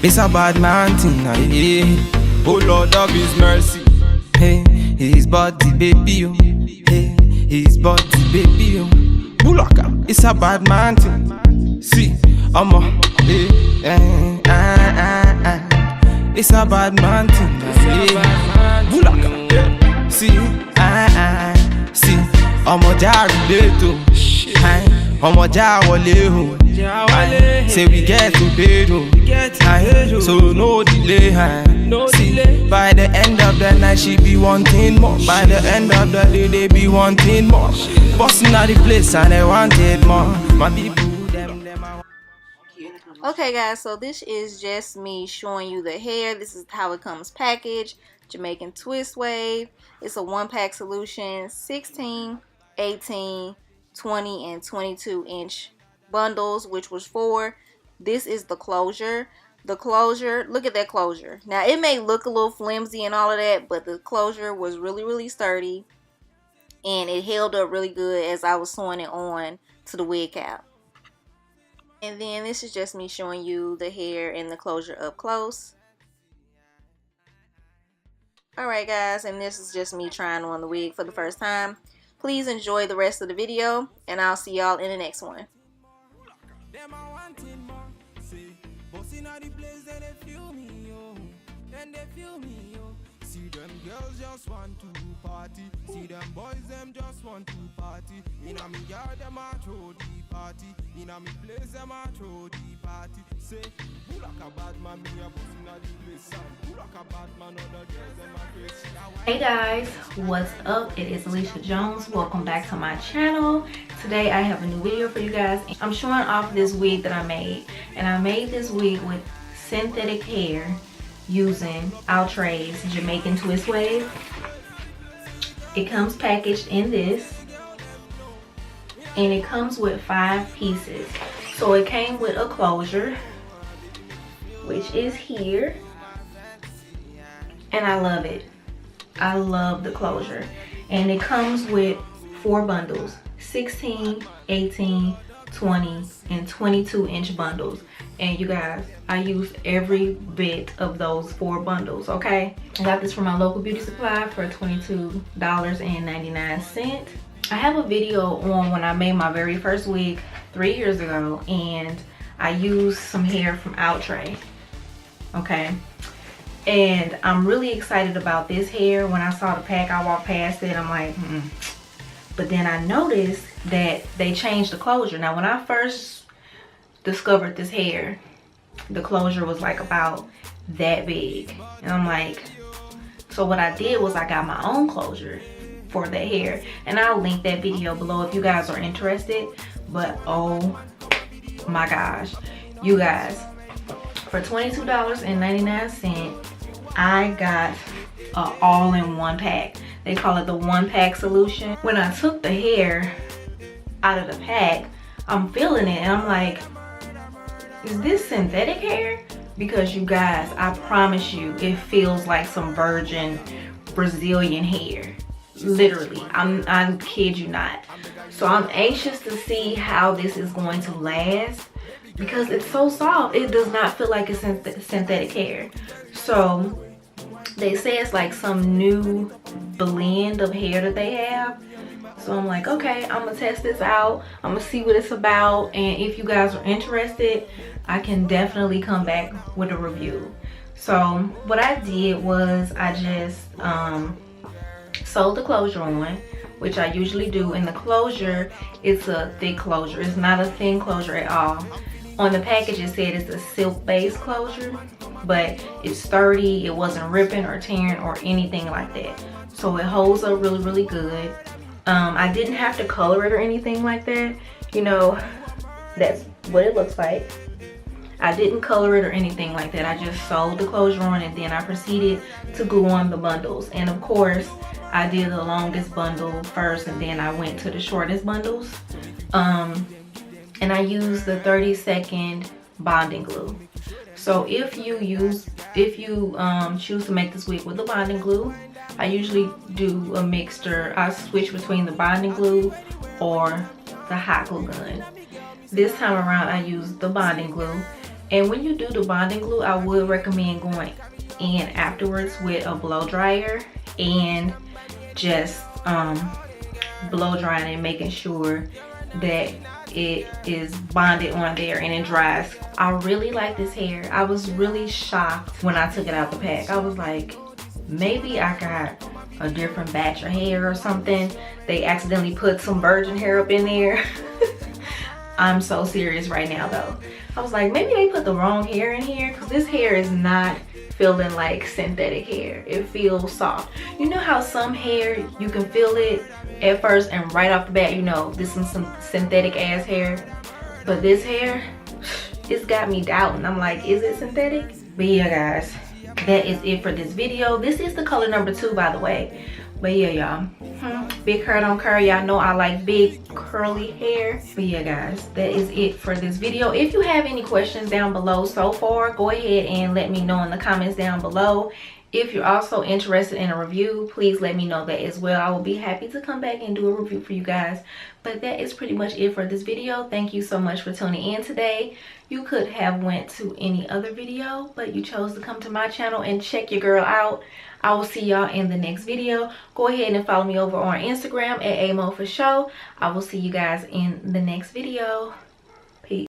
It's a bad man thing, yeah. Oh Lord of His mercy. Hey, His body baby, oh. Hey, His body baby, oh. Bulaka, it's a bad man thing. See, I'm a, it's a bad man thing, yeah. Bulaka, yeah. See, see, I'm a jar related. I'm a jar wale. Say we get to pay, so no delay. See, by the end of the night she be wanting more. By the end of the day they be wanting more. Busting out the place and they wanted more. My people, them Okay guys, so this is just me showing you the hair. This is how it comes packaged. Jamaican twist wave. It's a 1-pack solution. 16, 18, 20, and 22-inch bundles, which was 4. This is the closure. The closure, look at that closure. Now it may look a little flimsy and all of that, but the closure was really sturdy, and it held up really good as I was sewing it on to the wig cap. And then this is just me showing you the hair and the closure up close. Alright guys, and this is just me trying on the wig for the first time. Please enjoy the rest of the video, and I'll see y'all in the next one. See them girls just want to party. See them boys them just want to party. In a me yard them a throw the party. In a me place them a throw the party. Say who like a bad man me a boss inna the place. Who like a bad man other girls them a crazy. Hey guys, what's up? It is Alicia Jones. Welcome back to my channel. Today I have a new video for you guys. I'm showing off this wig that I made, and I made this wig with synthetic hair using Outre's Jamaican twist wave. It comes packaged in this, and it comes with 5 pieces. So it came with a closure, which is here, and I love it. I love the closure. And it comes with 4 bundles: 16, 18, 20, and 22-inch bundles. And you guys, I used every bit of those 4 bundles, okay? I got this from my local beauty supply for $22.99. I have a video on when I made my very first wig 3 years ago, and I used some hair from Outre, okay? And I'm really excited about this hair. When I saw the pack, I walked past it, I'm like, But then I noticed that they changed the closure. Now, when I first discovered this hair, the closure was like about that big, and I'm like, so what I did was I got my own closure for that hair, and I'll link that video below if you guys are interested. But oh my gosh, you guys, for $22.99 I got a all-in-one pack. They call it the 1-pack solution. When I took the hair out of the pack, I'm feeling it and I'm like, is this synthetic hair? Because you guys, I promise you, it feels like some virgin Brazilian hair. Literally, I kid you not. So I'm anxious to see how this is going to last, because it's so soft. It does not feel like it's synthetic hair. So they say it's like some new blend of hair that they have. So I'm like, okay, I'm gonna test this out. I'm gonna see what it's about, and if you guys are interested, I can definitely come back with a review. So what I did was I just sewed the closure on, which I usually do. And the closure, it's a thick closure. It's not a thin closure at all. On the package it said it's a silk-based closure, but it's sturdy. It wasn't ripping or tearing or anything like that. So it holds up really good. I didn't have to color it or anything like that. You know, that's what it looks like. I didn't color it or anything like that. I just sewed the closure on, and then I proceeded to glue on the bundles. And of course, I did the longest bundle first, and then I went to the shortest bundles. And I used the 30-second bonding glue. So if you choose to make this wig with the bonding glue, I usually do a mixture. I switch between the bonding glue or the hot glue gun. This time around I used the bonding glue, And when you do the bonding glue, I would recommend going in afterwards with a blow dryer and just blow drying and making sure that it is bonded on there and it dries. I really like this hair. I was really shocked when I took it out the pack. I was like, maybe I got a different batch of hair or something. They accidentally put some virgin hair up in there. I'm so serious right now though. I was like, maybe they put the wrong hair in here, because this hair is not feeling like synthetic hair. It feels soft. You know how some hair, you can feel it at first and right off the bat, you know, this is some synthetic ass hair. But this hair, it's got me doubting. I'm like, is it synthetic? But yeah, guys, that is it for this video. This is the color number 2, by the way. But yeah, y'all, big hair don't curl. Y'all know I like big curly hair. But yeah, guys, that is it for this video. If you have any questions down below so far, go ahead and let me know in the comments down below. If you're also interested in a review, please let me know that as well. I will be happy to come back and do a review for you guys. But that is pretty much it for this video. Thank you so much for tuning in today. You could have went to any other video, but you chose to come to my channel and check your girl out. I will see y'all in the next video. Go ahead and follow me over on Instagram at AMO for show. I will see you guys in the next video.